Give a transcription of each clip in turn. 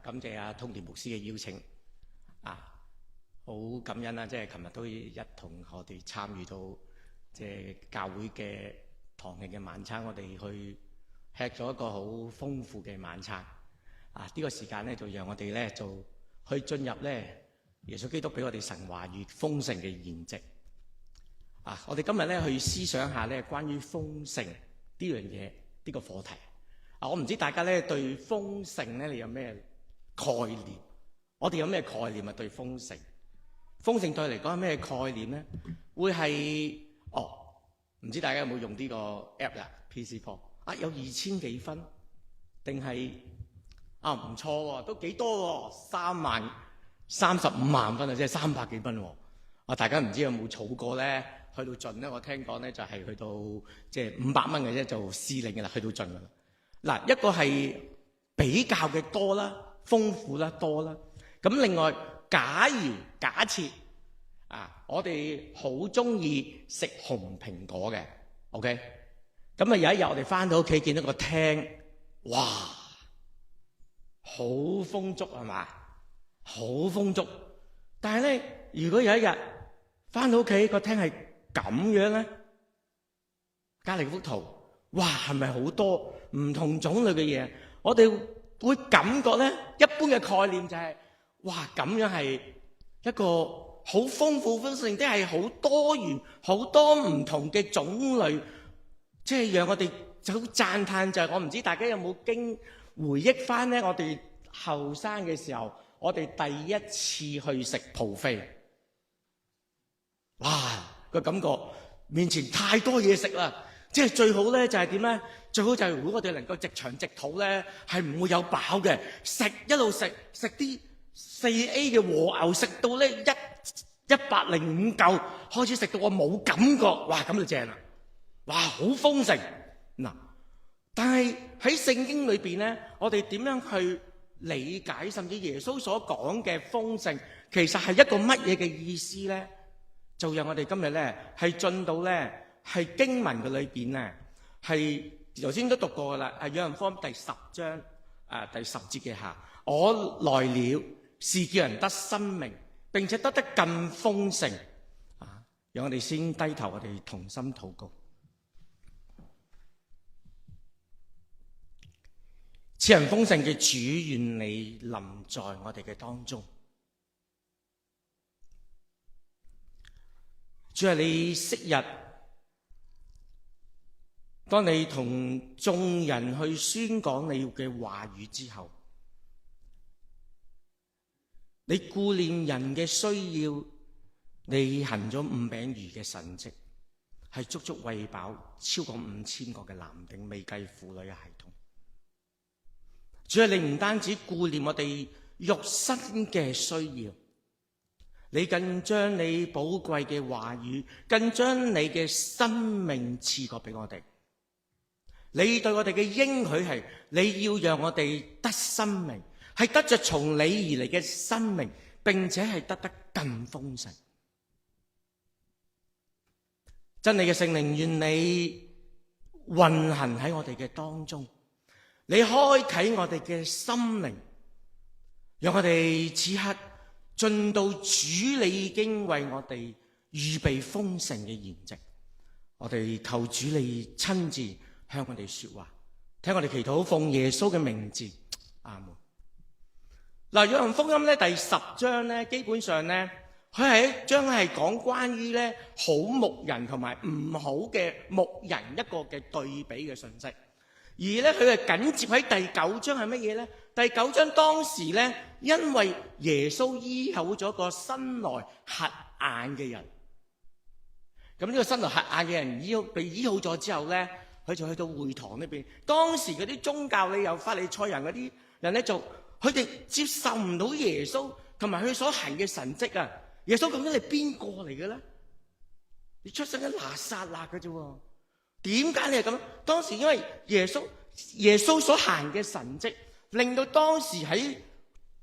感謝阿通田牧師嘅邀請，好感恩啦！即係琴日都一同我哋參與到即係教會嘅堂慶嘅晚餐，我哋去吃咗一個好豐富嘅晚餐。呢個時間咧就讓我哋咧就去進入咧耶穌基督俾我哋神話語豐盛嘅筵席。我哋今日咧去思想下咧關於豐盛呢樣嘢呢個課題。我唔知大家咧對豐盛咧你有咩概念？我哋有咩概念啊？對豐盛，豐盛對你嚟講係咩概念咧？會係唔知大家有冇用呢個 app 啦 ？PC Four 有2000幾分，定係唔錯喎，都幾多喎，35萬分啊，即係300幾分喎。大家唔知有冇儲過咧？去到盡咧，我聽講咧就係去到即係500蚊嘅啫，就司令嘅啦，去到盡噶啦。嗱，一個係比較嘅多啦，豐富啦，多啦。咁另外，假設我哋好中意食紅蘋果嘅 ，OK？ 咁有一日我哋翻到屋企見到個廳，哇，好豐足係嘛？好豐足。但係咧，如果有一日翻到屋企個廳係咁樣咧，隔離幅圖，哇，係咪好多唔同種類嘅嘢？我哋會感覺咧，一般嘅概念就係，哇，咁樣係一個好豐富豐盛，即係好多元、好多唔同嘅種類，即係讓我哋就好讚歎。就係我唔知大家有冇回憶翻咧，我哋後生嘅時候，我哋第一次去食 buffet，哇，個感覺面前太多嘢食啦，即係最好咧就係點咧？最好就係如果我哋能夠直腸直肚咧，係唔會有飽嘅，一路食啲4A 嘅和牛，食到咧105嚿，開始食到我冇感覺，哇，咁就正啦，哇，好豐盛嗱。但係喺聖經裏邊咧，我哋點樣去理解，甚至耶穌所講嘅豐盛，其實係一個乜嘢嘅意思咧？就讓我哋今日咧係進到咧係經文嘅裏邊咧，係頭先都讀過噶啦，係約翰福音第10章第10節嘅下，我來了是叫人得生命，並且得更豐盛。讓我哋先低頭，我哋同心禱告。賜人豐盛嘅主，願你臨在我哋嘅當中。主係你昔日，當你同眾人去宣講你嘅話語之後，你顧念人嘅需要，你行咗5餅魚嘅神蹟，係足足餵飽超過5000個嘅男丁，未計婦女嘅孩童。主係你唔單止顧念我哋肉身嘅需要，你更將你寶貴嘅話語，更將你嘅生命賜過俾我哋。你對我哋嘅應許係，你要讓我哋得生命，係得着從你而嚟嘅生命，並且係得更豐盛。真理嘅聖靈，願你運行喺我哋嘅當中，你開啟我哋嘅心靈，讓我哋此刻進到主你已經為我哋預備豐盛嘅筵席。我哋求主你親自向我哋說話，聽我哋祈禱，奉耶穌嘅名字，阿門。嗱，約翰福音咧第10章咧，基本上咧，佢係一章係講關於咧好牧人同埋唔好嘅牧人一個嘅對比嘅信息。而咧佢係緊接喺第9章係乜嘢咧？第9章當時咧，因為耶穌醫好咗個生來瞎眼嘅人，咁呢個生來瞎眼嘅人被醫好咗之後咧，佢就去到會堂呢邊。當時嗰啲宗教理由法利賽人嗰啲人咧，就佢哋接受唔到耶穌同埋佢所行嘅神蹟啊！耶穌究竟係邊個嚟嘅咧？你出生喺拿撒勒嘅啫，點解你係咁？當時因為耶穌所行嘅神蹟，令到當時喺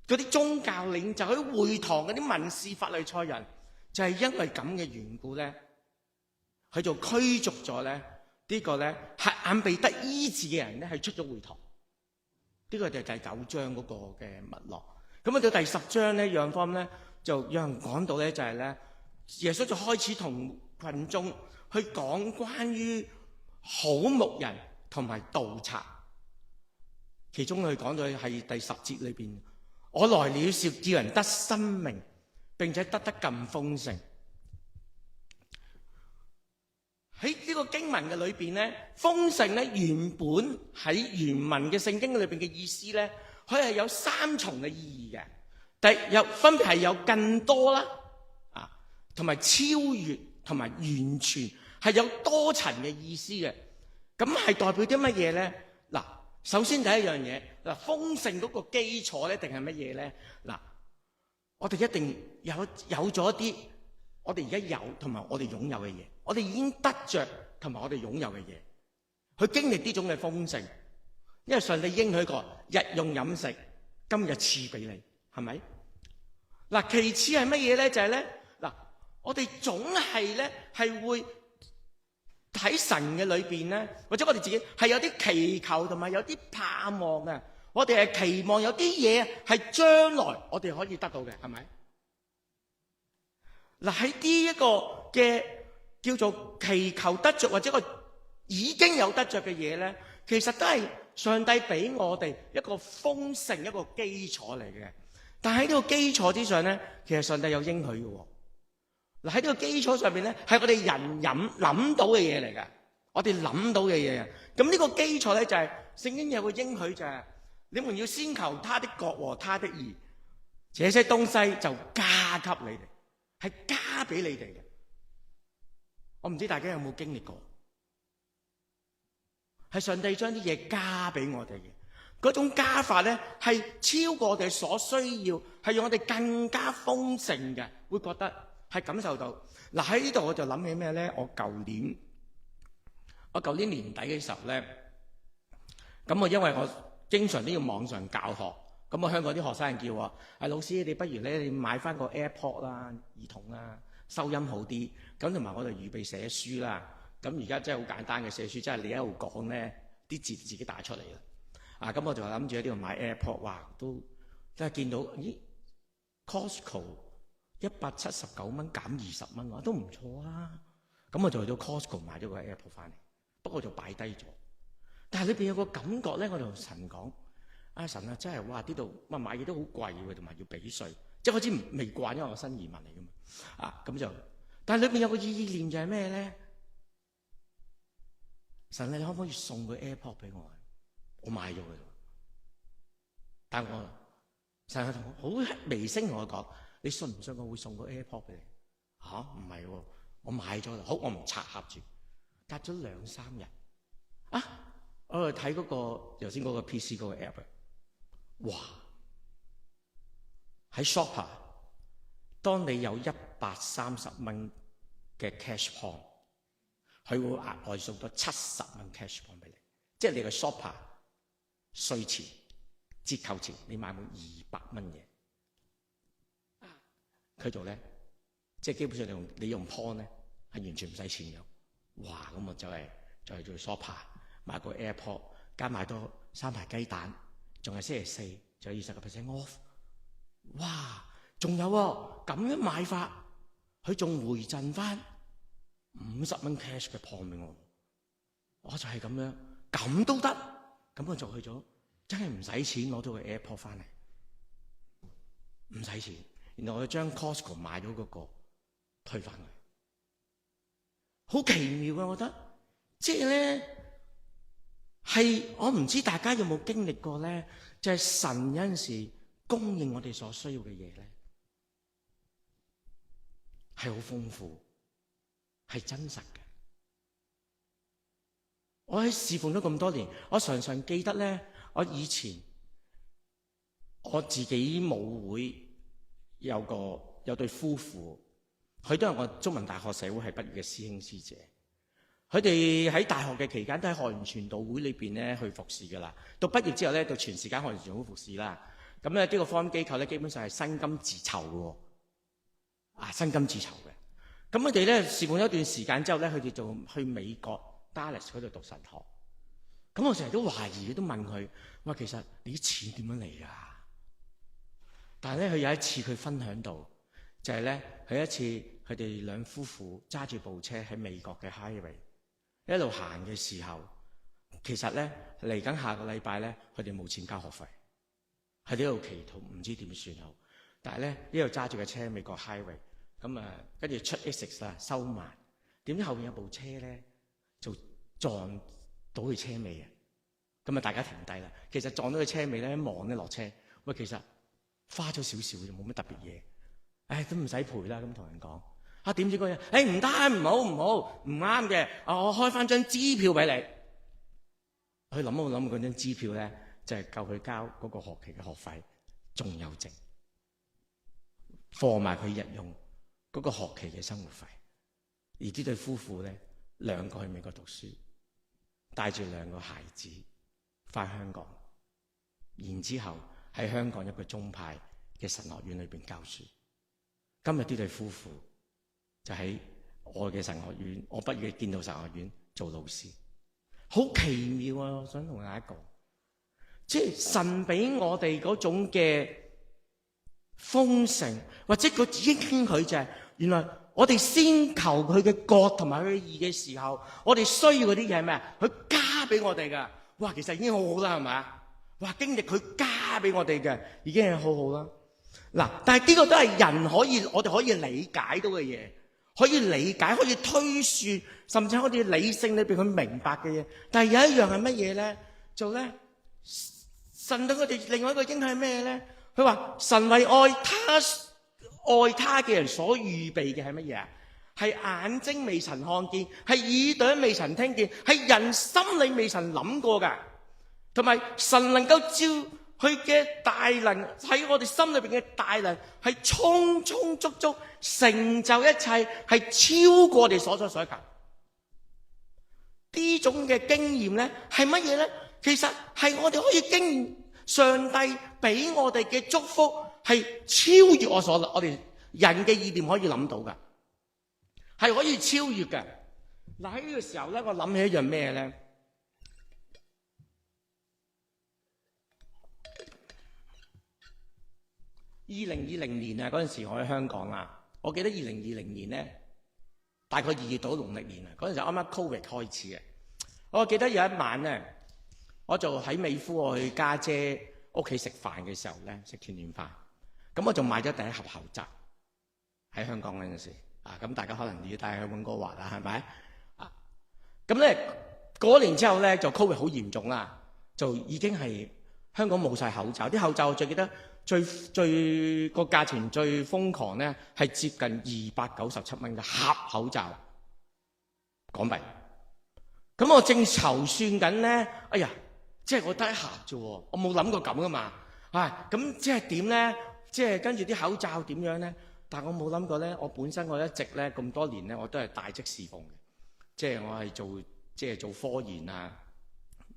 嗰啲宗教領袖喺會堂嗰啲文士法利賽人，就係因為咁嘅緣故咧，佢就驅逐咗咧呢個咧瞎眼被得醫治嘅人咧，係出咗會堂。呢個就係第9章嗰個嘅脈絡。咁到第10章咧，約翰福音咧就有人講到咧，就係咧耶穌就開始同群眾去講關於好牧人同埋盜賊。其中佢講到係第10節裏邊，我來了是叫人得生命，並且得更豐盛。喺呢個經文嘅裏邊咧，豐盛咧原本喺原文嘅聖經裏邊嘅意思咧，佢係有3重嘅意義嘅。分別係有更多啦，同埋超越，同埋完全，係有多層嘅意思嘅。咁係代表啲乜嘢咧？嗱，首先第一樣嘢，嗱，豐盛嗰個基礎咧，定係乜嘢咧？嗱，我哋一定有咗一啲我哋而家有同埋我哋擁有嘅嘢，我哋已經得着同埋我哋擁有嘅嘢，去經歷呢種嘅豐盛。因為上帝應許過日用飲食，今日賜俾你，係咪？嗱，其次係乜嘢咧？就係咧，嗱，我哋總係咧係會喺神嘅裏邊咧，或者我哋自己係有啲祈求同埋有啲盼望嘅。我哋係期望有啲嘢係將來我哋可以得到嘅，係咪？嗱，喺呢一個嘅叫做祈求得着或者個已經有得着嘅嘢咧，其實都係上帝俾我哋一個豐盛一個基礎嚟嘅。但喺呢個基礎之上咧，其實上帝有應許嘅。嗱，喺呢個基礎上邊咧，係我哋人諗到嘅嘢嚟嘅，我哋諗到嘅嘢啊。咁呢個基礎咧就係聖經有個應許，就係你們要先求他的國和他的義，這些東西就加給你哋，係加俾你哋嘅。我唔知大家有冇經歷過，係上帝將啲嘢加俾我哋嘅。嗰種加法咧，係超過我哋所需要，係讓我哋更加豐盛嘅，會覺得係感受到。嗱，喺呢度我就諗起咩咧？我舊年年底嘅時候咧，咁我因為我經常都要網上教學，咁我香港啲學生叫我，老師你不如咧你買翻個 AirPod 啦，耳筒啦，收音好啲。咁同埋我就預備寫書啦。咁而家真係好簡單嘅寫書，即係你一路講咧，啲字自己打出嚟啦。咁我就諗住喺呢度買 AirPod， 哇，都真係見到，咦 Costco 179蚊減20蚊，話都唔錯啊！咁我就去到 Costco 買咗個 AirPod 翻嚟，不過就擺低咗。但係裏邊有個感覺咧，我就同神講：神啊，真係哇！呢度買嘢都好貴喎，同埋要俾稅，即係好似未慣，因為我新移民嚟噶嘛。咁就，但係裏邊有個意念就係咩咧？神啊，你可唔可以送個 AirPod 俾我？我買咗佢，但我成日同我好微聲同我講：你信唔信我會送個 AirPod 俾你？唔係喎，我買咗啦。好，我唔拆盒住。隔咗2-3日，我睇嗰個頭先嗰個 PC 嗰個 app， 哇！喺 Shopper， 當你有130蚊嘅 cash point， 佢會額外送多70蚊 cash point 俾你，即係你個 Shopper。稅前、折扣前，你買滿200蚊嘢，佢做咧，即係基本上你用 point 咧，係完全唔使錢嘅。哇！咁我就係做 shopper， 買個 AirPod， 加買多3排雞蛋，仲係星期四，仲有20% off。哇！仲有喎，咁樣買法，佢仲回贈翻50蚊 cash 嘅 point 俾我。我就係咁樣，咁都得。咁我就去咗，真係唔使錢攞咗個 AirPod 翻嚟，唔使錢。然後我就將 Costco 買咗嗰個退翻去，好奇妙啊！我覺得，即係咧係我唔知大家有冇經歷過咧，就係神有陣時供應我哋所需要嘅嘢咧，係好豐富，係真實嘅。我喺侍奉咗咁多年，我常常記得咧，我以前我自己母會有對夫婦，佢都係我中文大學社會系畢業嘅師兄師姐。佢哋喺大學嘅期間都喺學園傳道會裏邊咧去服侍噶啦。到畢業之後咧，到全時間學園傳道會服侍啦。咁咧呢個福音機構咧，基本上係薪金自籌嘅，薪金自籌嘅。咁佢哋咧侍奉咗一段時間之後咧，佢哋就去美國 Dallas 嗰度讀神學。咁我成日都懷疑，都問佢話其實你啲錢點樣嚟㗎？但係咧，佢有一次佢分享到，就係咧，佢一次佢哋兩夫婦揸住部車喺美國嘅 highway 一路行嘅時候，其實咧嚟緊下個禮拜咧，佢哋冇錢交學費，喺呢度祈禱，唔知點算好。但係咧呢度揸住嘅車美國 highway， 咁啊跟住出 exit 啦，收慢，點知後邊有部車咧就撞到佢車尾啊！咁啊大家停低啦。其實撞到佢車尾咧，一望咧落車，喂，其實花咗少少啫，冇乜特別嘢。唉，都唔使賠啦。咁同人講啊，點知嗰人唔得，唔好，唔啱嘅。我開翻張支票俾你。佢諗嗰張支票咧，就係夠佢交嗰個學期嘅學費，仲有剩，放埋佢日用嗰個學期嘅生活費。而呢對夫婦咧，兩個去美國讀書，帶住兩個孩子翻香港，然之後喺香港一個宗派嘅神學院裏邊教書。今日呢對夫婦就喺我嘅神學院，我畢業嘅建道神學院做老師，好奇妙啊！我想同大家講，即係神俾我哋嗰種嘅豐盛，或者佢應許就係，原來我哋先求佢嘅國同埋佢嘅義嘅時候，我哋需要嗰啲嘢係咩啊？佢加俾我哋噶，哇！其實已經好好啦，係咪啊？哇！經歷佢加俾我哋嘅，已經係好好啦。嗱，但係呢個都係人我哋可以理解到嘅嘢，可以理解，可以推算，甚至喺我哋理性裏邊去明白嘅嘢。但係有一樣係乜嘢咧？就咧，神對我哋另外一個應許係咩咧？佢話神為愛他嘅人所預備嘅係乜嘢啊？係眼睛未曾看見，係耳朵未曾聽見，係人心裏未曾諗過噶。同埋神能夠照佢嘅大能喺我哋心裏邊嘅大能，係充充足足成就一切，係超過我哋所所求。呢種嘅經驗咧係乜嘢咧？其實係我哋可以經驗上帝俾我哋嘅祝福，係超越我哋人嘅意念可以諗到噶，係可以超越嘅。嗱，喺呢個時候咧，我諗起一樣咩咧？2020年啊，嗰陣時我喺香港啊，我記得2020年咧，大概2月到農曆年啊，嗰陣時啱啱 Covid 開始嘅。我記得有一晚咧，我就喺美孚我去家姐屋企食飯嘅時候咧，食團年飯，咁我就買咗第一盒口罩喺香港嗰陣時啊，咁大家可能要帶去溫哥華啦，係咪啊？咁咧嗰年之後咧就 Covid 好嚴重啦，就已經係香港冇晒口罩，啲口罩我最記得。最個價錢最瘋狂咧，係接近297蚊嘅盒口罩港幣。咁我正籌算緊咧，哎呀，即係我得一盒啫，我冇諗過咁噶嘛。咁即係點咧？即係跟住啲口罩點樣咧？但我冇諗過咧，我本身我一直咧咁多年咧，我都係大職侍奉嘅，即係我係做科研啊，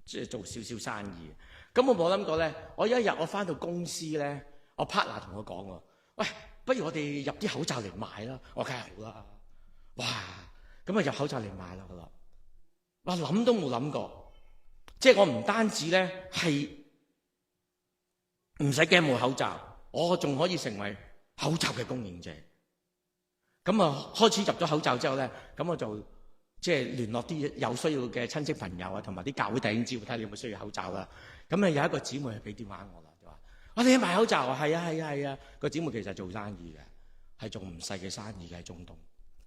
即係做少少生意。咁我冇諗過咧，我一日我翻到公司咧，我 partner 同我講喎，喂，不如我哋入啲口罩嚟賣啦。我梗係好啦，哇！咁啊入口罩嚟賣啦，佢話，哇，諗都冇諗過，即係我唔單止咧係唔使驚冇口罩，我仲可以成為口罩嘅供應者。咁啊開始入咗口罩之後咧，咁我就即係聯絡啲有需要嘅親戚朋友啊，同埋啲教會弟兄姊妹睇下你有冇需要口罩啦。咁啊有一個姊妹係俾電話我啦，就話：我哋賣口罩啊，係啊。個姊妹其實做生意嘅，係做唔細嘅生意嘅喺中東。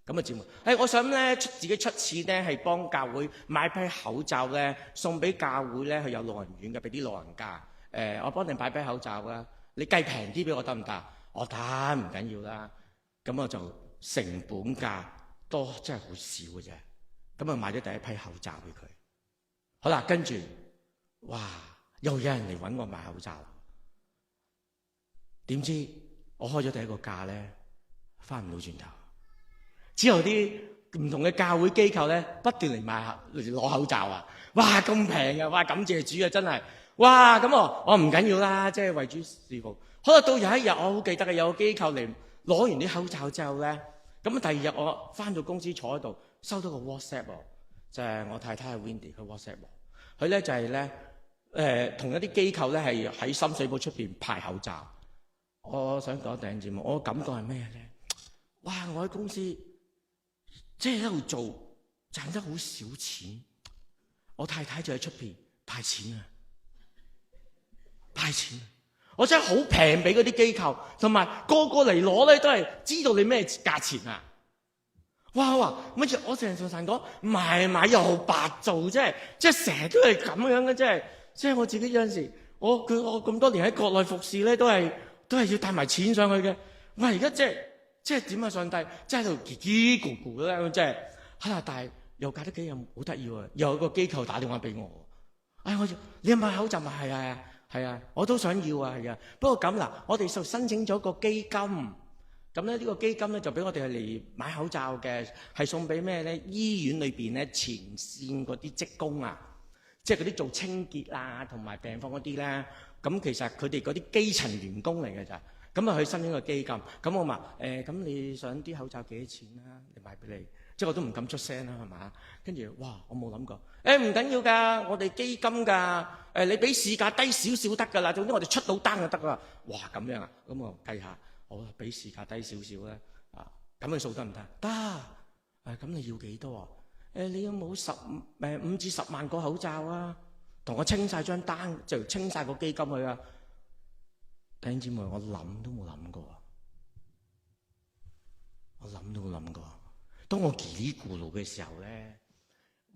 咁啊姊妹，我想咧自己出錢咧，係幫教會買批口罩咧，送俾教會咧，佢有老人院嘅，俾啲老人家。我幫你買批口罩啦，你計平啲俾我得唔得？我得，唔緊要啦。咁我就成本價多，真係好少嘅啫。咁啊買咗第一批口罩俾佢。好啦，跟住哇！又有人嚟揾我買口罩，點知我開咗第一個價咧，翻唔到轉頭。之後啲唔同嘅教會機構咧，不斷嚟攞口罩啊！哇，咁平啊！哇，感謝主啊，真係哇！咁我唔緊要啦，即係為主侍奉。可能到有一日，我好記得嘅，有個機構嚟攞完啲口罩之後咧，咁第二日我翻到公司坐喺度，收到個 WhatsApp 喎，就係我太太係 Wendy 佢 WhatsApp 喎。佢咧就係咧同一啲機構咧係喺深水埗出邊派口罩。我想講第一節目，我感覺係咩咧？哇！我喺公司即係喺度做，賺得好少錢。我太太就喺出邊派錢啊，派錢。我真係好平俾嗰啲機構，同埋個嚟攞咧都係知道你咩價錢啊！哇！乜嘢？我成日同神講買又白做，即係成日都係咁樣嘅，即係我自己有陣時，我咁多年喺國內服侍咧，都係要帶埋錢上去嘅。我而家即係點啊？上帝即係喺度嘰嘰咕咕咧，即係但係又隔得幾日好得意喎，又有個機構打電話俾我，你有買口罩咪係啊，我都想要啊，係啊。不過咁嗱，我哋就申請咗個基金，咁咧呢個基金咧就俾我哋嚟買口罩嘅，係送俾咩咧？醫院裏邊咧前線嗰啲職工啊，即係嗰啲做清潔啊同埋病房嗰啲咧，咁其實佢哋嗰啲基層員工嚟嘅咋，咁啊去申請個基金，咁我話咁你想啲口罩幾多錢啊？你買俾你。即係我都唔敢出聲啦，係嘛？跟住哇，我冇諗過。唔緊要㗎，我哋基金㗎。你俾市價低少少得㗎啦。總之我哋出到單就得啦。哇，咁樣啊？咁我計下，我俾市價低少少咧。咁嘅數得唔得？得。咁你要幾多啊？你有冇5至10萬個口罩啊？同我清晒張單，就清晒個基金去啊！弟兄姊妹，我諗都冇諗過。我諗都冇諗過。當我嘰哩咕嚕嘅時候咧，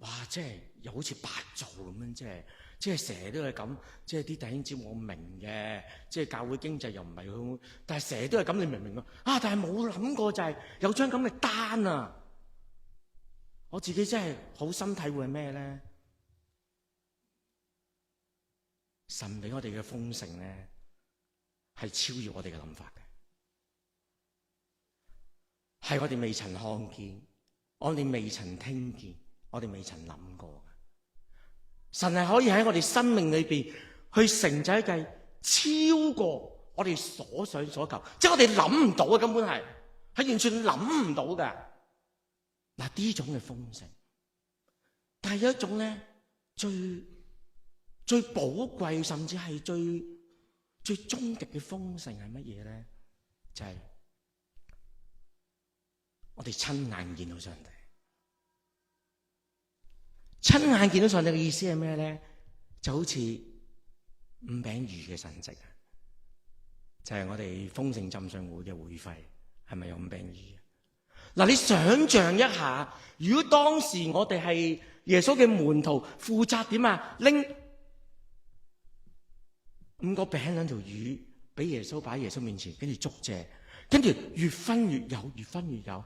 哇！即係又好似白做咁樣，即係成日都係咁，即係啲弟兄姊妹我明嘅，即係教會經濟又唔係好，但係成日都係咁，你明唔明啊？但係冇諗過就係有張咁嘅單啊！我自己真係好深體會係咩咧？神俾我哋嘅豐盛咧，係超越我哋嘅諗法嘅。係我哋未曾看見，我哋未曾聽見，我哋未曾諗過。神係可以喺我哋生命裏邊去成就一計超過我哋所想所求，即係我哋諗唔到嘅，根本係完全諗唔到嘅。嗱，呢種嘅豐盛，但係有一種咧最寶貴，甚至係最終極嘅豐盛係乜嘢咧？就係我哋親眼見到上帝，親眼見到上帝嘅意思係咩咧？就好似5餅魚嘅神跡啊！就係我哋豐盛浸信會嘅會費，係咪有5餅魚？嗱，你想象一下，如果當時我哋係耶穌嘅門徒，負責點啊？拎5個餅2條魚俾耶穌，擺喺耶穌面前，跟住祝謝，跟住越分越有，越分越有。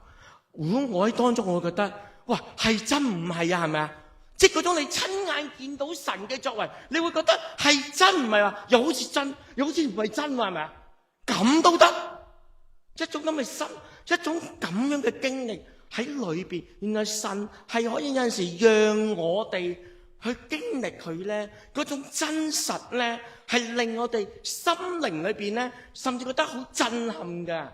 如果我喺當中，我會覺得，哇，係真唔係啊？係咪啊？即係嗰種你親眼見到神嘅作為，你會覺得係真唔係話，又好似真，又好似唔係真，係咪啊？咁都得，一種咁嘅心，一種咁樣嘅經歷喺裏邊，原來神係可以有陣時讓我哋去經歷佢咧，嗰種真實咧，係令我哋心靈裏邊咧，甚至覺得好震撼噶，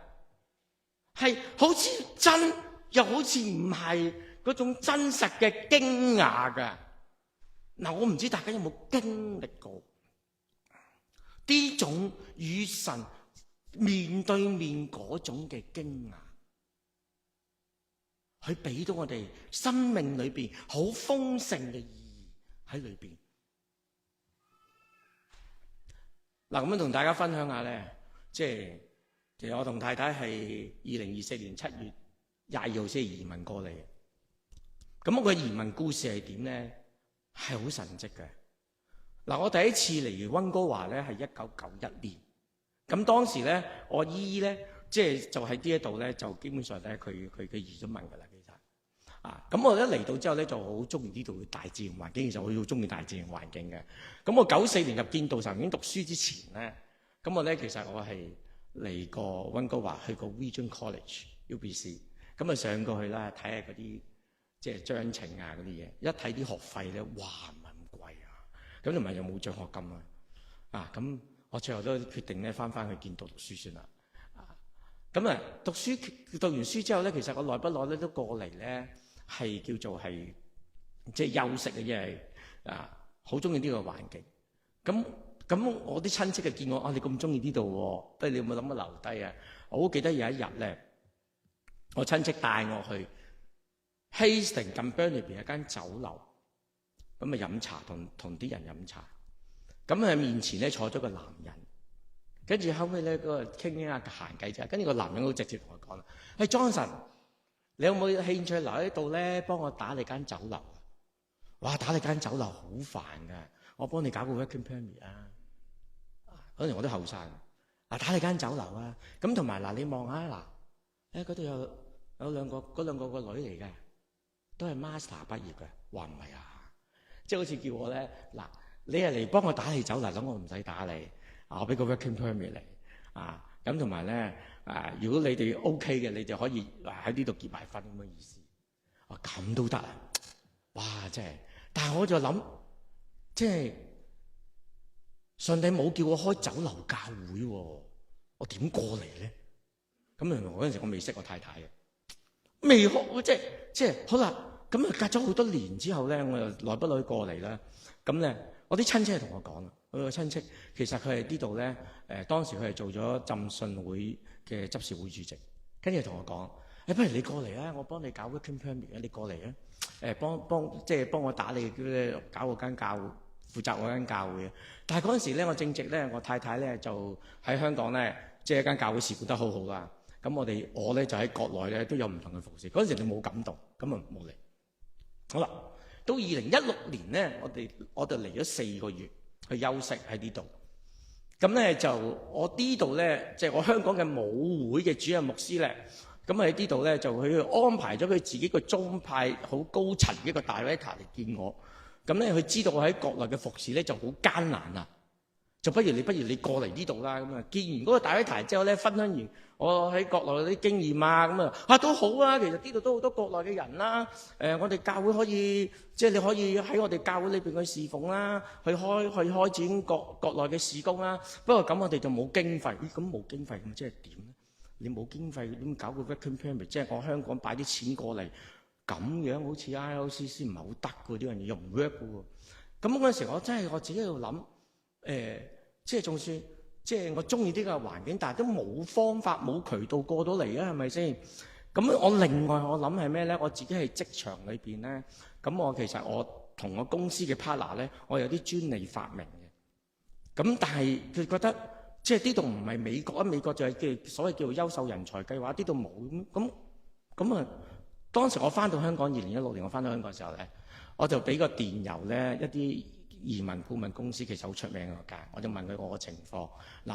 係好似真。又好似唔係嗰種真實嘅驚訝㗎。嗱，我唔知大家有冇經歷過呢種與神面對面嗰種嘅驚訝，佢俾到我哋生命裏邊好豐盛嘅意義喺裏邊。嗱，咁樣同大家分享下咧，即係我同太太係2024年7月22號先移民過嚟，咁我嘅移民故事係點咧？係好神蹟嘅。嗱，我第一次嚟溫哥華咧係1991年，咁當時咧我姨咧就喺呢一度咧就基本上咧佢移咗民噶啦，其實咁我一嚟到之後咧就好中意呢度嘅大自然環境，其實我好中意大自然環境嘅。咁我94年入建道神院讀書之前咧，咁我咧其實我係嚟過溫哥華，去過 Regent College UBC。咁啊上過去啦，睇下嗰啲即係章程啊嗰啲嘢，一睇啲學費咧，哇唔係咁貴啊！咁同埋又冇獎學金啊！咁我最後都決定咧翻去建道讀書算啦。咁啊讀完書之後咧，其實我耐不耐咧都過嚟咧係叫做係即係休息嘅，因為好中意呢個環境。咁我啲親戚就見我你咁中意呢度喎，不如你有冇諗過留低啊？我好記得有一日咧，我親戚帶我去 Hastings 近 Burn 裏邊一間酒樓，咁啊飲茶，同啲人飲茶。咁喺面前咧坐咗個男人，跟住後尾咧嗰個傾下閒偈啫。跟住個男人好直接同我講啦：Johnson， 你有冇興趣留喺度咧？幫我打你間酒樓啊！哇，打你間酒樓好煩㗎，我幫你搞個 working permit 啊！嗰陣我都後生，打你間酒樓啊！咁同埋你望下嗰度有兩個個女嚟嘅，都係 master 畢業嘅。話唔係啊，即係好似叫我咧你係嚟幫我打你酒樓，咁我唔使打你，我俾個 working permit 嚟啊！咁同埋咧如果你哋 OK 嘅，你就可以喺呢度結埋婚咁嘅意思。咁都得啊！哇，真係！但係我就諗，即係上帝冇叫我開酒樓教會喎，我點過嚟咧？咁嗰陣時我未識我太太嘅，未學即係好啦。咁隔咗好多年之後咧，我又耐不耐過嚟啦。咁咧，我啲親戚係同我講啦，我個親戚其實佢係呢度咧當時佢係做咗浸信會嘅執事會主席，跟住同我講：不如你過嚟啊，我幫你搞 working permit 啊，你過嚟啊！幫我打你搞嗰間教會，負責嗰間教會啊！但係嗰陣時咧，我正值咧，我太太咧就喺香港咧，即係一間教會事管得好好啦。咁我咧就喺國內咧都有唔同嘅服侍。嗰陣時你冇感動，咁啊冇嚟。好啦，到2016年咧，我就嚟咗4個月去休息喺呢度。咁咧就我呢度咧，即係我香港嘅母會嘅主任牧師咧。咁喺呢度咧，就佢安排咗佢自己個宗派好高層一個 director 嚟見我。咁咧，佢知道我喺國內嘅服侍咧就好艱難啊，就不如你過嚟呢度啦。咁啊，見完嗰個 director 之後咧，分享完我喺國內啲經驗啊，咁啊都好啊。其實呢度都好多國內嘅人啦。我哋教會可以，即係你可以喺我哋教會裏邊去侍奉啦，去開展國內嘅事工啦。不過咁我哋就冇經費。咁冇經費咁即係點咧？你冇經費點搞個 working permit？ 即係我香港擺啲錢過嚟，咁樣好似 ILCC 唔係好得嘅，呢樣嘢又唔 work 嘅喎。咁嗰陣時我自己喺度諗，即係仲算即係我中意呢個環境，但係都冇方法冇渠道過到嚟啊，係咪先？咁我另外我諗係咩咧？我自己喺職場裏邊咧，咁其實我同我公司嘅 partner 咧，我有啲專利發明嘅。咁但係佢覺得。即係呢度唔係美國啊！美國就係所謂叫做優秀人才計劃，呢度冇咁啊！當時我翻到香港2016年，我翻到香港嘅時候咧，我就俾個電郵咧一啲移民顧問公司，其實好出名嗰間，我就問佢我嘅情況。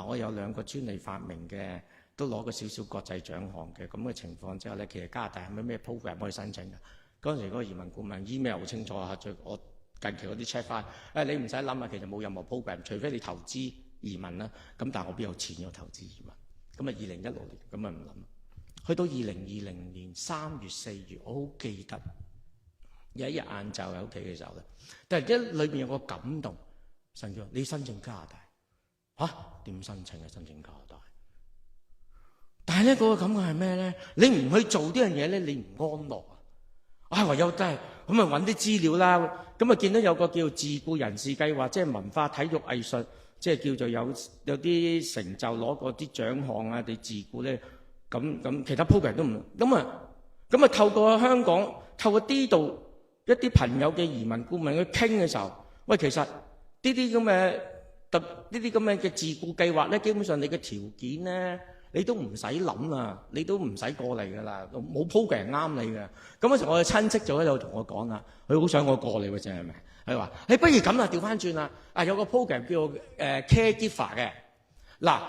我有2個專利發明嘅，都攞過少少國際獎項嘅咁嘅情況之後咧，其實加拿大係咩 program 可以申請嘅？嗰陣時嗰個移民顧問 email 好清楚啊！我近期嗰啲 check 翻，你唔使諗啊，其實冇任何 program， 除非你投資。移民啦，咁但係我邊有錢要投資移民？咁啊2016年咁啊唔諗，去到2020年3月4月，我好記得有一日晏晝喺屋企嘅時候咧，突然間裏邊有個感動，神叫你申請加拿大點申請啊？申請加拿大，但係咧嗰個感覺係咩咧？你唔去做呢樣嘢咧，你唔安樂啊！唯有真係咁啊揾啲資料啦，咁啊見到有個叫自僱人士計劃，即係文化、體育、藝術。即係叫做有啲成就攞過啲獎項啊！你自僱咧，咁其他 program 都唔咁啊！透過香港，透過呢度一啲朋友嘅移民顧問去傾嘅時候，喂，其實呢啲咁嘅自僱計劃咧，基本上你嘅條件咧，你都唔使諗啊，你都唔使過嚟噶啦，冇 program 啱你嘅。咁嗰時我嘅親戚就喺度同我講啦，佢好想我過嚟喎，真係咪？佢話：不如咁啦，調翻轉啦！有個 program 叫caregiver 嘅。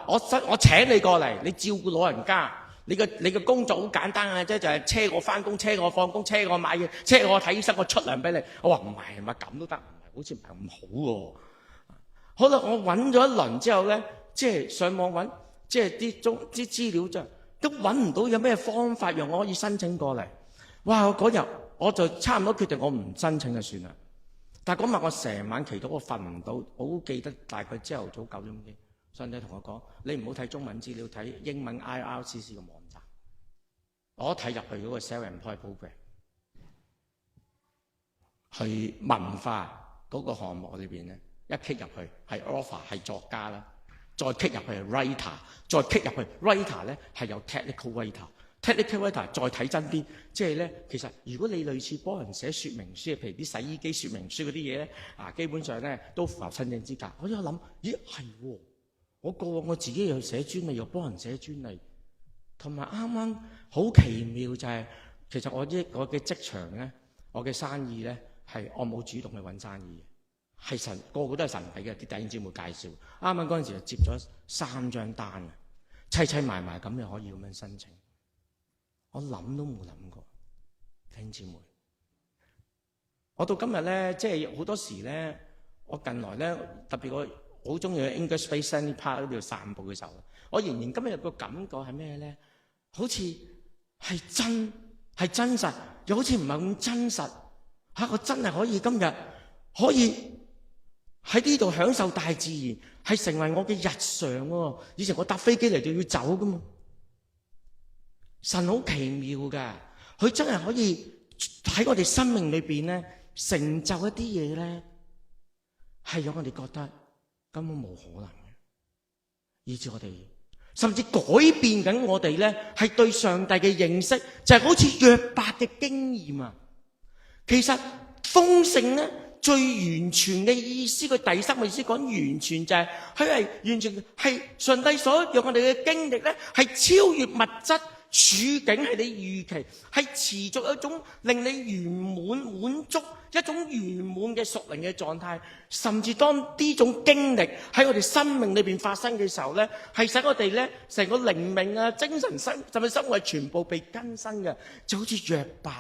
我請你過嚟，你照顧老人家。你個工作好簡單嘅啫，就係車我翻工、車我放工、車我買嘢、車我睇醫生、我出糧俾你。我話唔係嘛，咁都得，好似唔係咁好喎。好啦，我揾咗一輪之後咧，即係上網揾，即係啲資料都揾唔到有咩方法讓我可以申請過嚟。哇！嗰日我就差唔多決定我唔申請就算啦。但係嗰晚我成晚祈禱，我瞓唔到，我好記得大概朝頭早9點幾，上帝同我講：你唔好睇中文資料，睇英文 IRCC 嘅網站。我一睇入去嗰個 Self-Employed Program，係文化、嗰個項目裏邊咧，一 kick 入去係 author 係作家啦，再 kick 入去係 writer， 再 kick 入去 writer 咧係有 technical writer。technical writer 再睇真啲，即係咧，其實如果你類似幫人寫說明書，譬如啲洗衣機說明書嗰啲嘢咧，基本上咧都符合申請資格。我就諗，咦係喎，我過往我自己又寫專利，又幫人寫專利，同埋啱啱好奇妙就係，其實我嘅職場咧，我嘅生意咧係我冇主動去揾生意嘅，係神個個都係神俾嘅，啲弟兄姊妹介紹。啱啱嗰陣時就接咗3張單啊，砌埋埋咁又可以咁樣申請。我諗都冇諗過，弟兄姊妹。我到今日咧，即係好多時咧，我近來咧，特別我好中意去 English Bay Sandy Park 嗰度散步嘅時候，我仍然今日有個感覺係咩咧？好似係真實，又好似唔係咁真實。我真係可以今日可以喺呢度享受大自然，係成為我嘅日常喎。以前我搭飛機嚟到要走噶嘛。神好奇妙噶，佢真係可以喺我哋生命裏邊咧成就一啲嘢咧，係讓我哋覺得根本冇可能嘅，以至我哋甚至改變緊我哋咧係對上帝嘅認識，就係好似約伯嘅經驗啊。其實豐盛咧最完全嘅意思，佢第三個意思講完全就係佢係完全係上帝所讓我哋嘅經歷咧係超越物質處境，係你預期，係持續一種令你圓滿足一種圓滿嘅屬靈嘅狀態，甚至當呢種經歷喺我哋生命裏邊發生嘅時候咧，係使我哋咧成個靈命啊、精神甚至生活全部被更新嘅，就好似約伯，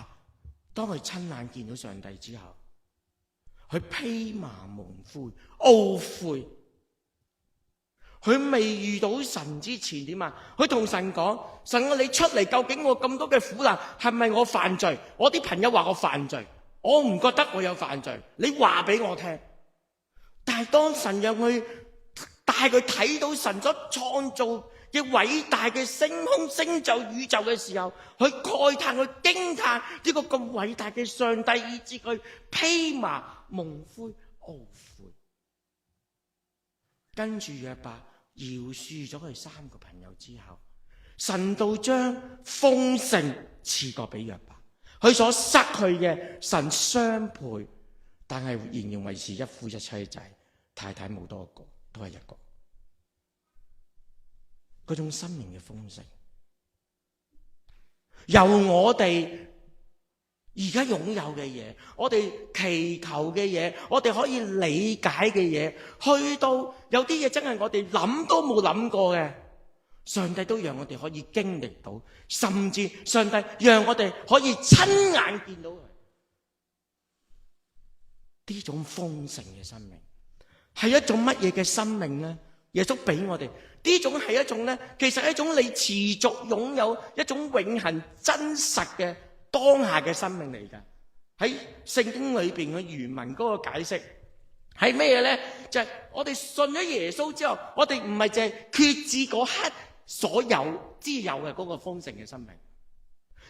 當佢親眼見到上帝之後，佢披麻蒙灰、懊悔。佢未遇到神之前點啊？佢同神講：神啊，你出嚟，究竟我咁多嘅苦難係咪我犯罪？我啲朋友話我犯罪，我唔覺得我有犯罪，你話俾我聽。但係當神讓佢帶佢睇到神所創造嘅偉大嘅星空星宙宇宙嘅時候，佢慨嘆，佢驚嘆呢個咁偉大嘅上帝，以致佢披麻蒙灰懊悔。跟住約伯饒恕咗佢3個朋友之後，神就將豐盛賜過俾約伯，佢所失去嘅神雙倍，但係仍然維持一夫一妻制，太太冇多個，都係一個。嗰種生命嘅豐盛，由我哋而家擁有嘅嘢，我哋祈求嘅嘢，我哋可以理解嘅嘢，去到有啲嘢真係我哋諗都冇諗過嘅，上帝都讓我哋可以經歷到，甚至上帝讓我哋可以親眼見到佢呢種豐盛嘅生命，係一種乜嘢嘅生命呢？耶穌俾我哋呢種係一種呢，其實係一種你持續擁有一種永恆真實嘅當下嘅生命嚟㗎。喺聖經裏邊嘅原文嗰個解釋係咩咧？就係我哋信咗耶穌之後，我哋唔係淨係決志嗰刻所有之有嘅嗰個豐盛嘅生命，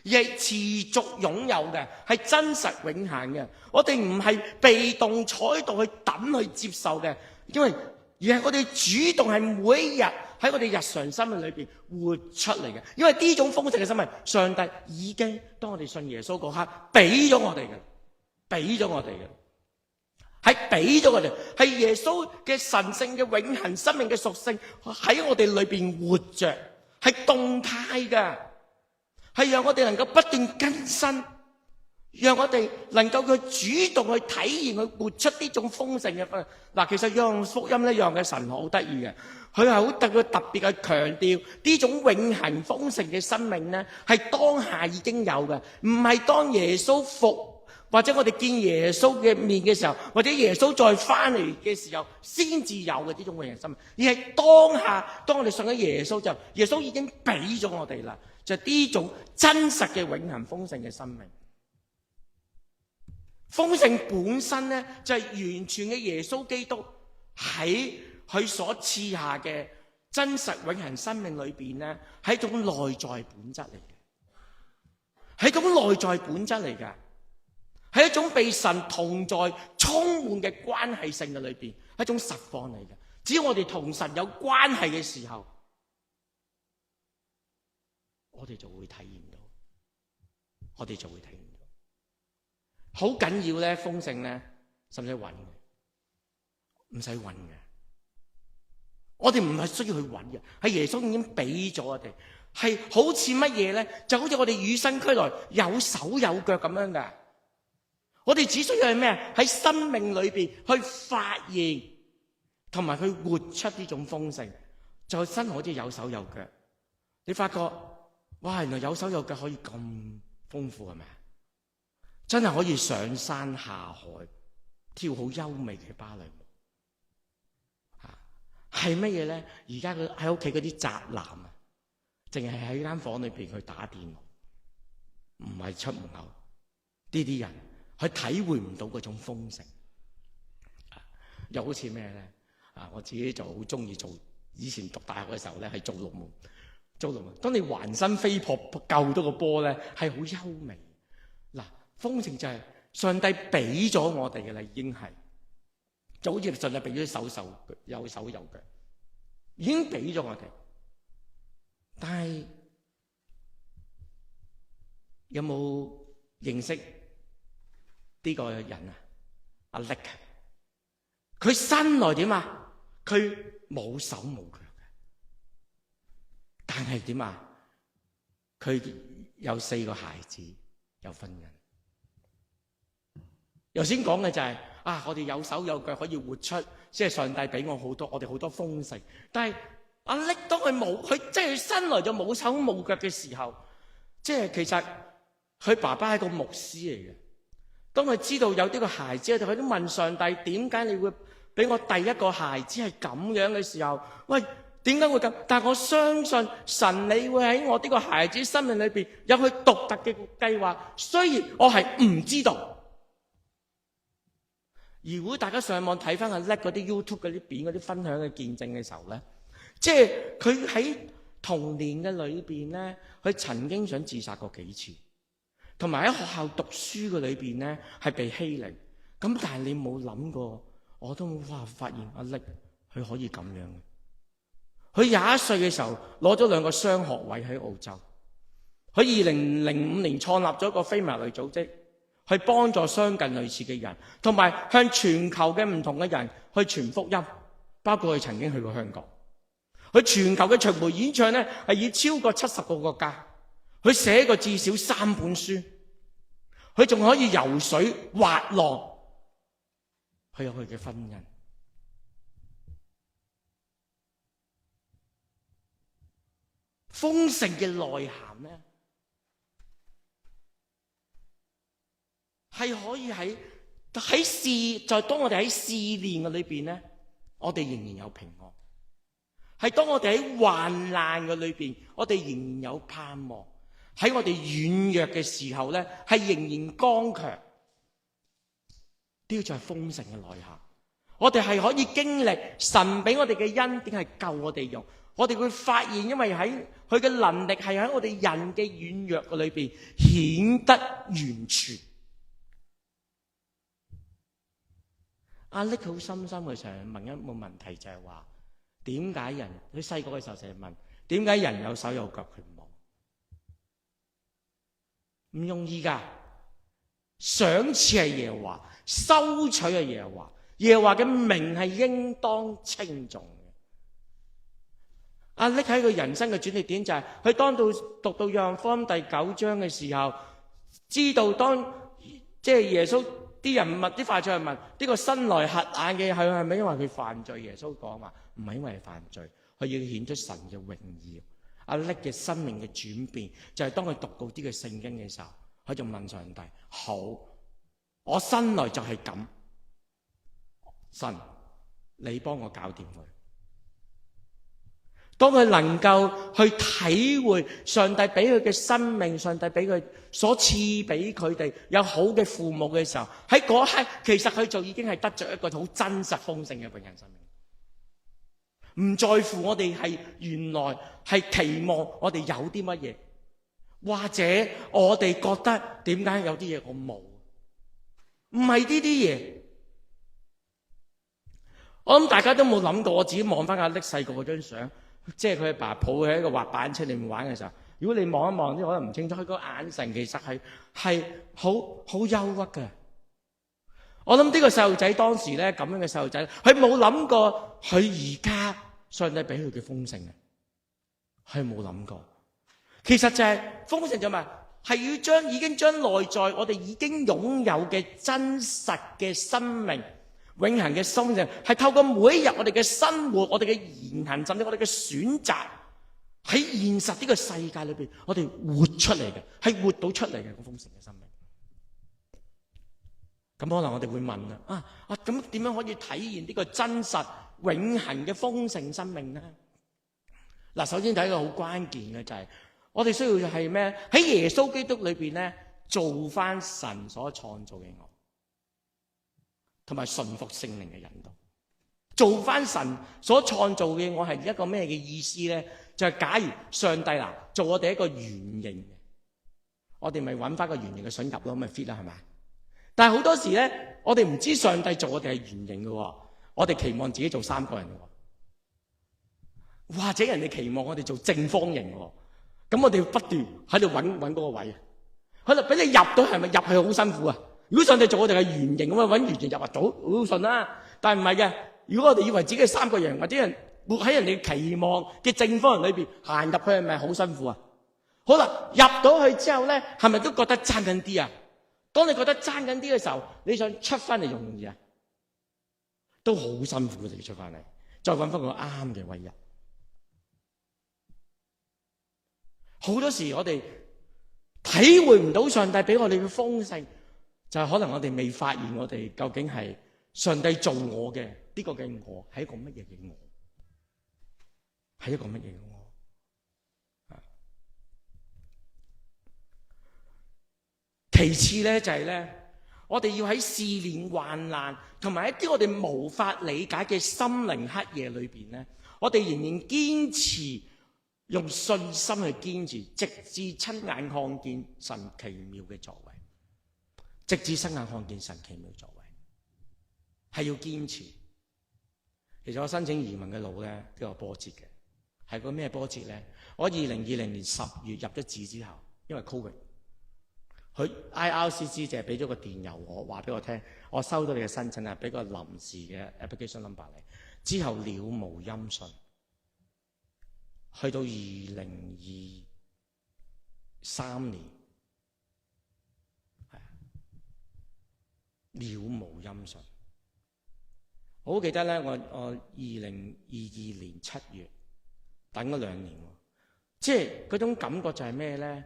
而係持續擁有嘅，係真實永恆嘅。我哋唔係被動坐喺度去等去接受嘅，而係我哋主動係每一日喺我哋日常生命裏邊活出嚟嘅。因為呢種豐盛嘅生命，上帝已經當我哋信耶穌嗰刻俾咗我哋嘅，俾咗我哋嘅，係俾咗我哋，係耶穌嘅神聖嘅永恆生命嘅屬性喺我哋裏邊活着，係動態嘅，係讓我哋能夠不斷更新，讓我哋能夠去主動去體驗去活出呢種豐盛嘅。嗱，其實約翰福音呢樣嘅神好得意嘅，佢係好特別去強調呢種永恆豐盛嘅生命呢，係當下已經有嘅，唔係當耶穌復或者我哋見耶穌嘅面嘅時候，或者耶穌再翻嚟嘅時候先至有嘅呢種永恆生命，而係當下當我哋信咗耶穌之後，耶穌已經俾咗我哋啦，就係呢種真實嘅永恆豐盛嘅生命。豐盛本身咧，就係完全嘅耶穌基督喺佢所賜下嘅真實永恆生命裏邊咧，係一種內在本質嚟嘅，係一種內在本質嚟噶。係一種被神同在充滿嘅關係性嘅裏邊，係一種實況嚟嘅。只要我哋同神有關係嘅時候，我哋就會體驗到，我哋就會體驗到。好緊要咧，豐盛咧，使唔使揾嘅？唔使揾嘅。我哋唔係需要去揾嘅，係耶穌已經俾咗我哋。係好似乜嘢咧？就好似我哋與生俱來有手有腳咁樣嘅。我哋只需要係咩？喺生命裏邊去發現同埋去活出呢種豐盛，就真好似有手有腳。你發覺哇，原來有手有腳可以咁豐富，係咪啊？真係可以上山下海，跳好優美嘅芭蕾舞。係乜嘢咧？而家佢喺屋企嗰啲宅男啊，淨係喺間房裏邊去打電腦，唔係出門口。呢啲人佢體會唔到嗰種豐盛。又好似咩咧？我自己就好中意做。以前讀大學嘅時候咧，係做龍門。做龍門，當你橫身飛撲救到個波咧，係好優美。嗱，豐盛就係上帝俾咗我哋嘅啦，已經係就好似上帝俾咗有手有腳，已經俾咗我哋。但係有冇認識呢個人啊？阿力，佢生來點啊？佢冇手冇腳嘅，但係點啊？佢有4個孩子，有婚姻。頭先講嘅就係我哋有手有腳可以活出，即係上帝俾我好多，我哋好多豐盛。但係阿力當佢即係生來就冇手冇腳嘅時候，即係其實佢爸爸係個牧師嚟嘅。當佢知道有呢個孩子，佢都問上帝：點解你會俾我第一個孩子係咁樣嘅時候？喂，點解會咁？但係我相信神，你會喺我呢個孩子生命裏邊有佢獨特嘅計劃。雖然我係唔知道。如果大家上網睇翻阿叻嗰啲 YouTube 嗰啲片嗰啲分享嘅見證嘅時候咧，即係佢喺童年嘅裏邊咧，佢曾經想自殺過幾次，同埋喺學校讀書嘅裏邊咧係被欺凌。咁但係你冇諗過，我都發現阿叻佢可以咁樣。佢21歲嘅時候攞咗2個雙學位喺澳洲。佢2005年創立咗一個非牟利組織，去幫助相近類似嘅人，同埋向全球嘅唔同嘅人去傳福音，包括佢曾經去過香港。佢全球嘅巡迴演唱咧，係以超過70個國家。佢寫過至少3本書。佢仲可以游水、滑浪。佢有佢嘅婚姻。豐盛嘅內涵咧，係可以在當我哋喺試煉嘅裏邊咧，我哋仍然有平安；係當我哋喺患難嘅裏邊，我哋仍然有盼望；喺我哋軟弱嘅時候咧，係仍然剛強。呢個就係豐盛嘅內涵。我哋係可以經歷神俾我哋嘅恩典係夠我哋用。我哋會發現，因為喺佢嘅能力係喺我哋人嘅軟弱嘅裏邊顯得完全。阿力好深深嘅成日問一個問題，就係話點解人？佢細個嘅時候成日問點解人有手有腳佢冇？唔容易噶，賞賜係耶和華，收取係耶和華，耶和華嘅名係應當稱頌。阿力喺佢人生嘅轉捩點就係佢當到讀到約翰福音第9章嘅時候，知道當即係耶穌啲人問啲法利賽人問呢個生來瞎眼嘅係咪因為佢犯罪？耶穌講話唔係因為係犯罪，佢要顯出神嘅榮耀。阿力嘅生命嘅轉變就係當佢讀到呢個聖經嘅時候，佢就問上帝：好，我生來就係咁，神你幫我搞掂佢。當佢能夠去體會上帝俾佢嘅生命，上帝俾佢所賜俾佢哋有好嘅父母嘅時候，喺嗰刻其實佢就已經係得着一個好真實豐盛嘅永恆生命。唔在乎我哋係原來係期望我哋有啲乜嘢，或者我哋覺得點解有啲嘢我冇，唔係呢啲嘢。我諗大家都冇諗過，我自己望翻阿叻細個嗰張相，即係佢阿爸抱佢喺個滑板車裏面玩嘅時候，如果你望一望啲可能唔清楚，佢個眼神其實係好憂鬱嘅。我諗呢個細路仔當時咧，咁樣嘅細路仔，佢冇諗過佢而家上帝俾佢嘅豐盛嘅，佢冇諗過。其實就係豐盛就係要已經將內在我哋已經擁有嘅真實嘅生命、永恆嘅豐盛，係透過每一日我哋嘅生活、我哋嘅言行，甚至我哋嘅選擇，喺現實呢個世界裏邊，我哋活出嚟嘅，係活到出嚟嘅個豐盛嘅生命。咁可能我哋會問啦，咁點樣可以體現呢個真實永恆嘅豐盛生命呢？嗱，首先睇一個好關鍵嘅就係，我哋需要嘅係咩？喺耶穌基督裏邊咧，做翻神所創造嘅我，同埋順服聖靈嘅引導。做翻神所創造嘅我係一個咩嘅意思咧？就係假如上帝做我哋一個圓形嘅，我哋咪揾翻個圓形嘅筍入咯，咪 fit 啦，係咪？但係好多時咧，我哋唔知上帝做我哋係圓形嘅，我哋期望自己做三個人嘅，或者人哋期望我哋做正方形嘅，咁我哋要不斷喺度揾嗰個位，可能俾你入到係咪入去好辛苦啊？如果上帝做我哋係圓形咁啊，揾圓形入到好順啦。但係唔係嘅，如果我哋以為自己係三個人，或者人活喺人哋期望嘅正方形裏邊行入去，係咪好辛苦啊？好啦，入到去之後咧，係咪都覺得爭緊啲啊？當你覺得爭緊啲嘅時候，你想出翻嚟容唔容易啊？都好辛苦嘅，你出翻嚟，再揾翻個啱嘅位入。好多時我哋體會唔到上帝俾我哋嘅豐盛，就係可能我哋未發現我哋究竟係上帝做我嘅呢個嘅我係一個乜嘢嘅我，係一個乜嘢嘅我。其次咧就係咧，我哋要喺試煉患難同埋一啲我哋無法理解嘅心靈黑夜裏邊咧，我哋仍然堅持用信心去堅持，直至親眼看見神奇妙嘅作為，直至親眼看見神奇妙作為，係要堅持。其實我申請移民嘅路咧都有波折嘅，係個咩波折咧？我2020年10月入咗紙之後，因為 Covid。佢 IRCC 就係俾咗個電郵我，話俾我聽，我收到你嘅申請啊，俾個臨時嘅 application number 你。之後了無音訊，去到2023年，了無音訊。我好記得咧，我2022年7月等咗2年，即係嗰種感覺就係咩咧？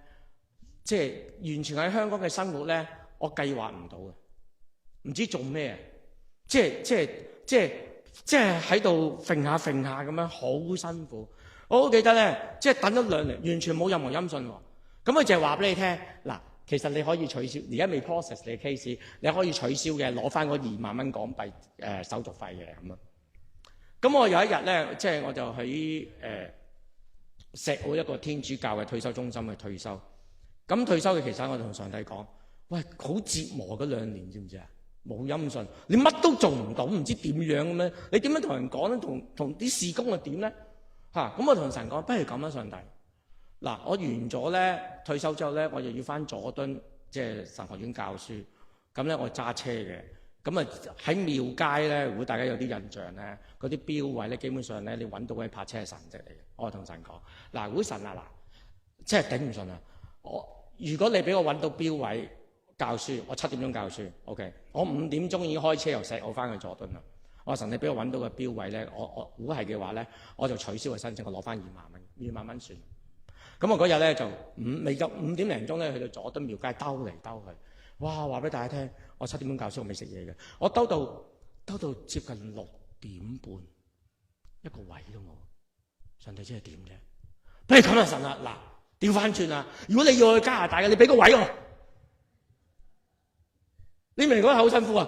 即係完全喺香港嘅生活咧，我計劃唔到嘅，唔知做咩，即係喺度揈下咁樣，好辛苦。我好記得咧，即係等咗2年，完全冇任何音訊喎。咁佢就係話俾你聽，嗱，其實你可以取消，而家未 process 你嘅 case， 你可以取消嘅，攞翻嗰2萬蚊港幣手續費嘅咁樣。咁我有一日咧，即係我就喺石澳一個天主教嘅退休中心去退休。咁退休嘅其實我同上帝講，喂，好折磨嗰2年，知唔知啊？冇音訊，你乜都做唔到，唔知點樣咁樣，你點樣同人講咧？同啲事工又點咧？咁我同神講，不如咁啦，上帝，嗱，我完咗咧退休之後咧，我又要翻佐敦即係神學院教書，咁咧我揸車嘅，咁啊喺廟街咧，如果大家有啲印象咧，嗰啲標位咧，基本上咧你揾到嗰啲泊車係神跡嚟嘅。我同神講，嗱，如果神啊，嗱，即係頂唔順啊！如果你俾我揾到標位教書，我7點鐘教書 ，OK， 我5點鐘已經開車由石澳翻去佐敦啦。我話神，你俾我揾到個標位咧，我如果係嘅話咧，我就取消個申請，我攞翻2萬蚊算。咁我嗰日咧就未夠5點零鐘咧去到佐敦廟街兜嚟兜去，哇！話俾大家聽，我7點鐘教書，我未食嘢嘅，我兜到接近6點半，一個位都冇。上帝知係點啫？不如咁啊，神啊，嗱。調翻轉啦！如果你要去加拿大嘅，你俾個位我。你明唔明嗰好辛苦啊？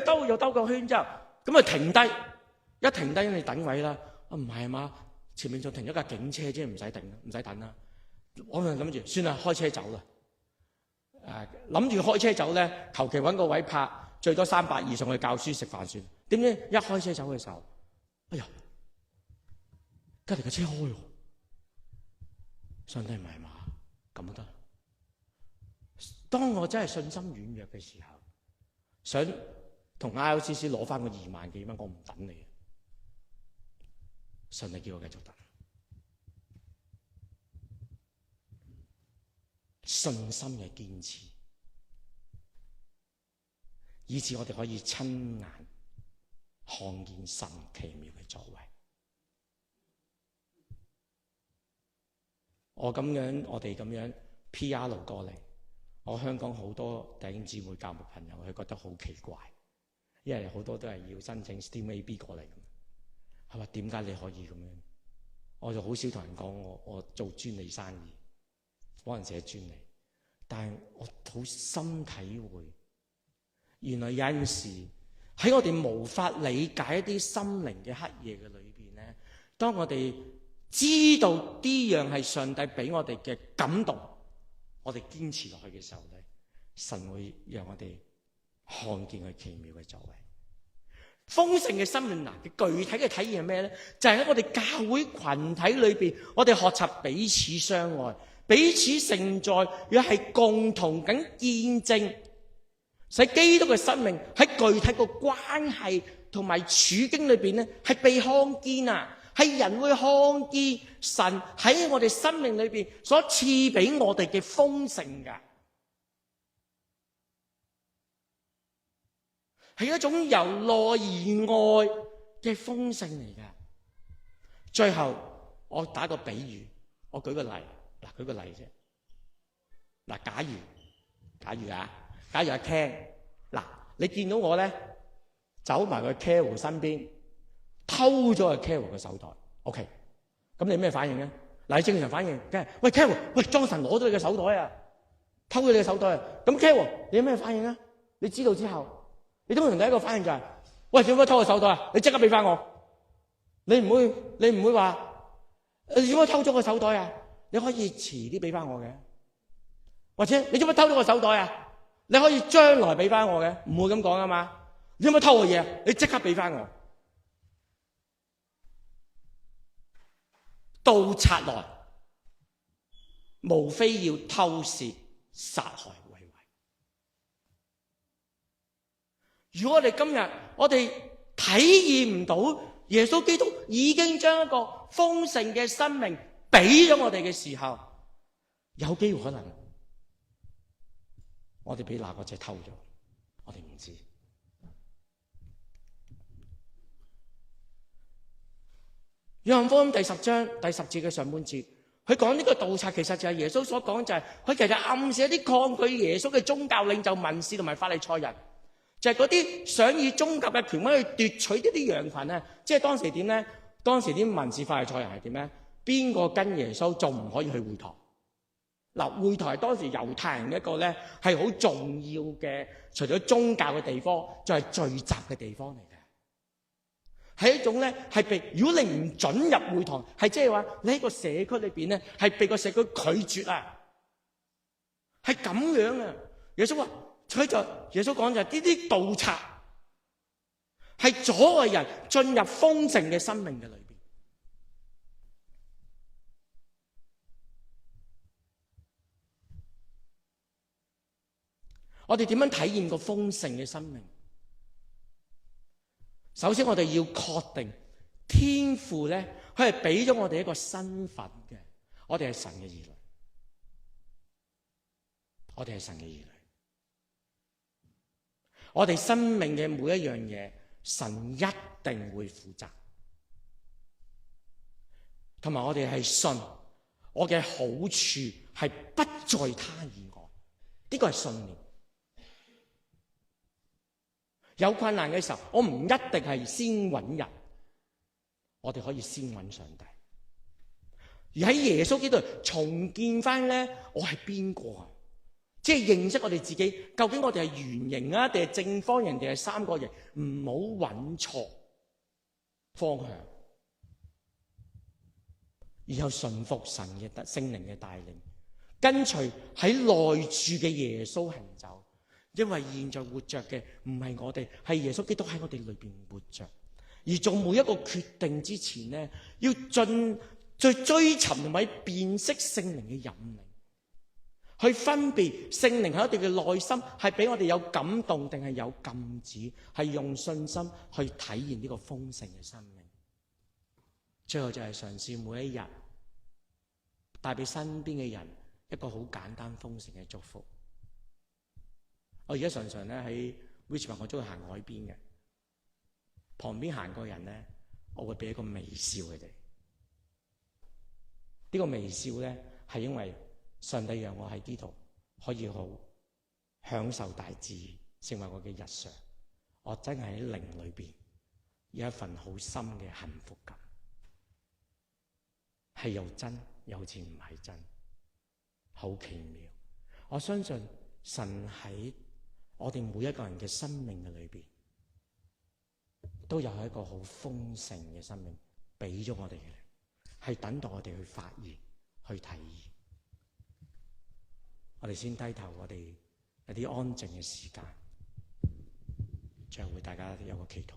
兜又兜個圈之後，咁啊停低，一停低你等位啦。唔係嘛？前面就停咗架警車啫，唔使等啦。我就諗住算啦，開車走啦。諗住開車走咧，求其揾個位泊，最多300上去教書食飯算。點知一開車走嘅時候，哎呀，隔離嘅車開喎！上帝唔係嘛？咁都得。當我真係信心軟弱嘅時候，想同 ILCC 攞翻個2萬幾蚊，我唔等你。上帝叫我繼續等。信心嘅堅持，以致我哋可以親眼看見神奇妙嘅作為。我哋咁樣 PR 過嚟，我香港好多弟兄姊妹教牧朋友，佢覺得好奇怪，因為好多都係要申請 STEAM AB 過嚟。係話點解你可以咁樣？我就好少同人講我做專利生意，幫人寫專利，但係我好深體會，原來有陣時喺我哋無法理解一啲心靈嘅黑夜嘅裏邊咧，當我哋知道呢樣係上帝俾我哋嘅感動，我哋堅持落去嘅時候咧，神會讓我哋看見佢奇妙嘅作為。豐盛嘅生命具體嘅體驗係咩咧？就係喺我哋教會群體裏邊，我哋學習彼此相愛，彼此承載，亦係共同緊見證，使基督嘅生命喺具體個關係同埋處境裏邊咧，係被看見啊！係人會看見神喺我哋生命裏邊所賜俾我哋嘅豐盛噶。係一種由內而外嘅豐盛嚟嘅。最後我打個比喻，我舉個例，舉個例啫。假如阿 Ken， 你見到我咧走埋個 Carol 身邊，偷咗阿 Carol 嘅手袋 ，OK， 咁你咩反應咧？你正常反應，梗係喂 Carol， 喂Johnson攞咗你嘅手袋啊，偷咗你嘅手袋啊。咁 Carol， 你有咩反應啊？你知道之後。你通常第一個反應就係，喂，點解偷我手袋啊？你即刻俾翻我。你唔會話，點解偷咗個手袋啊？你可以遲啲俾翻我嘅，或者你點解偷咗個手袋啊？你可以將來俾翻我嘅，唔會咁講啊嘛。你點解偷我嘢啊？你即刻俾翻我。盜賊來，無非要偷竊、殺害。如果我哋今日我哋體驗唔到耶穌基督已經將一個豐盛嘅生命俾咗我哋嘅時候，有機會可能我哋俾哪個仔偷咗，我哋唔知。約翰福音第10章第10節嘅上半節，佢講呢個盜賊其實就係耶穌所講，就係佢其實暗示一啲抗拒耶穌嘅宗教領袖、文士同埋法利賽人。就係嗰啲想以宗教嘅權威去奪取呢啲羊群咧，即係當時點咧？當時啲文士法利賽人係點咧？邊個跟耶穌就唔可以去會堂？會堂係當時猶太人一個咧係好重要嘅，除咗宗教嘅地方，就係聚集嘅地方嚟嘅。係一種咧係被，如果你唔准入會堂，係即係話你喺個社區裏邊咧係被個社區拒絕啊，係咁樣啊！耶穌話。耶穌講就係呢啲盜賊係阻礙人進入豐盛嘅生命嘅裏邊。我哋點樣體驗個豐盛嘅生命？首先我哋要確定天父咧，佢係俾咗我哋一個身份嘅，我哋係神嘅兒女，我哋係神嘅兒女。我哋生命嘅每一樣嘢，神一定會負責，同埋我哋係信我嘅好處係不在他以外，呢個係信念。有困難嘅時候，我唔一定係先揾人，我哋可以先揾上帝，而喺耶穌基督重建翻咧，我係邊個啊？即係認識我哋自己，究竟我哋係圓形啊，定係正方形，定係三角形？唔好揾錯方向，然後順服神嘅聖靈嘅帶領，跟隨喺內住嘅耶穌行走。因為現在活着嘅唔係我哋，係耶穌基督喺我哋裏邊活着。而做每一個決定之前呢，要再追尋同埋辨識聖靈嘅引領，去分別聖靈喺我哋嘅內心係俾我哋有感動定係有禁止，係用信心去體驗呢個豐盛嘅生命。最後就係嘗試每一日帶俾身邊嘅人一個好簡單豐盛嘅祝福。我而家常常咧喺 Richmond， 我中意行海邊嘅，旁邊行過人咧，我會俾一個微笑佢哋。呢個微笑咧係因為上帝讓我喺呢度可以好享受大自然，成為我嘅日常。我真係喺靈裏邊有一份好深嘅幸福感，係又真又似唔係真，好奇妙。我相信神喺我哋每一個人嘅生命嘅裏邊，都有一個好豐盛嘅生命俾咗我哋嘅，係等待我哋去發現、去體驗。我哋先低頭，我哋有啲安靜嘅時間，最後會大家有個祈禱。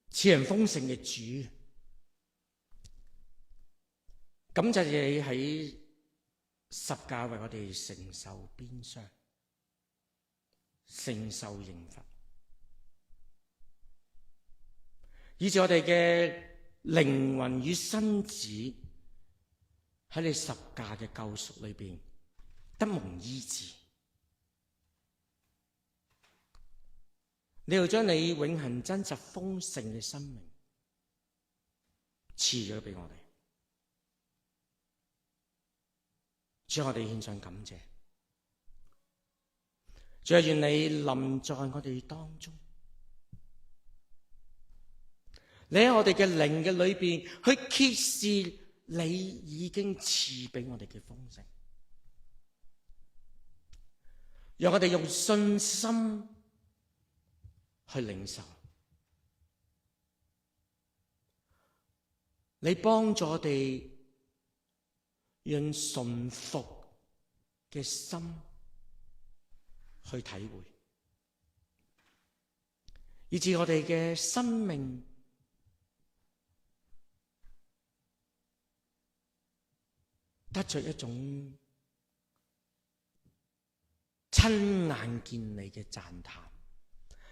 賜人豐盛嘅主，感謝你喺十架為我哋承受鞭傷，承受刑罰，以致我哋嘅靈魂與身子喺你十架嘅救贖裏邊得蒙醫治。你又將你永恆真實豐盛嘅生命賜咗俾我哋，主，我哋獻上感謝。主啊，願你臨在我哋當中，你喺我哋嘅靈嘅裏邊去揭示你已經賜俾我哋嘅豐盛，讓我哋用信心去領受，你幫助我哋用順服嘅心去體會，以致我哋嘅生命得着一種親眼見你嘅讚嘆。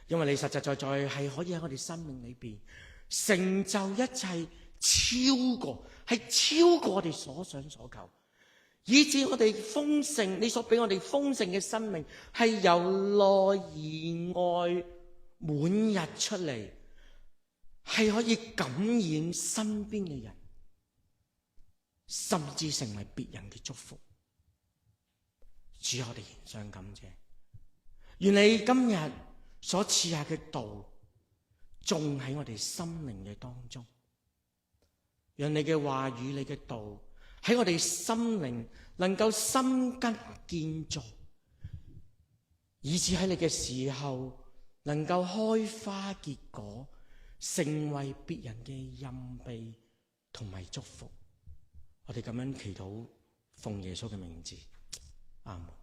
因為你實實在在係可以喺我哋生命裏邊成就一切，超過我哋所想所求，以致我哋豐盛，你所俾我哋豐盛嘅生命係由內而外滿溢出嚟，係可以感染身邊嘅人，甚至成為別人嘅祝福。主，我哋獻上感謝，願你今日所賜下嘅道種喺我哋心靈嘅當中，讓你嘅話語、你嘅道喺我哋心靈能夠生根建造，以致喺你嘅時候能夠開花結果，成為別人嘅蔭庇同埋祝福。我哋咁樣祈禱，奉耶穌嘅名字，阿門。